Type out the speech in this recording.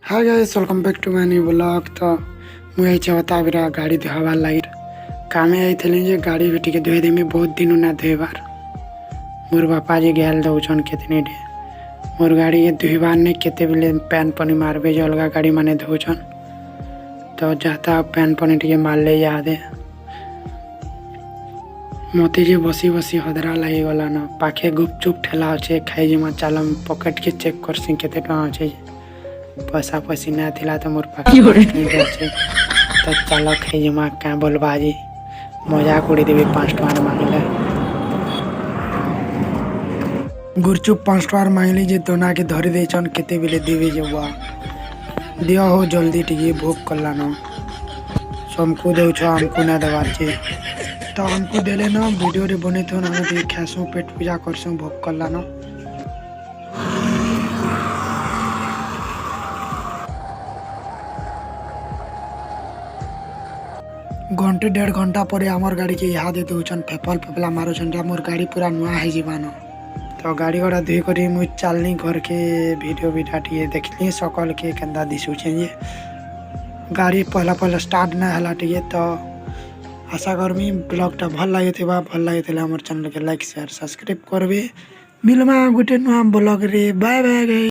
Hi guys, welcome back to my new blog. तो मुझे चाहता बिरा गाड़ी धोवार लगी कामे आई जे गाड़ी भी टिके धोई देमी बहुत दिन ना धोबार। मोर बापा जी गल दौन केतने डे मोर गाड़ी के धोबार नहीं केते बेले पैन पानी मारबे जो अलग गाड़ी माने धोचन तो जाता पैन पानी टिके मारले यादे मते जे बसी बसी हदरा लगी गला न पाखे गुपचुप ठेला अच्छे खाई जमा चाल पकेट के चेक कर केते टका अच्छे पैसा पैसी ना थिला तो मोर पाखे तो चल खाई जमा क्या बोलबाजी मजाक उड़ी देवी 5 टका मांगले गुरचुप 5 टका मांगली जे दोना के धरी देचन केते बेले देवे जे वा दिया हो जल्दी टिके भोग कला न हमको दे हमको ना देवार छे तो हमको देले ना वीडियो रे बने तो ना खासो पेट पूजा करसो भोग कला न घंटे 1.5 घंटा पर आमर गाड़ी के यहाँ दे दौन फेफल फेफला मारुन मोर गाड़ी पूरा नुआ है जीवान तो गाड़ी घोड़ा धोई कर मुझे चलनी घर के वीडियो वीडियो टे देखली सकल के केन्दा दिशुचे जे गाड़ी पहला पहला स्टार्ट ना हला टे तो आशा करमी ब्लॉगटा भल लगे हमर चैनल के लाइक शेयर सब्सक्राइब करबे मिलमा गोटे नुआ ब्लॉग रे बाय बाय।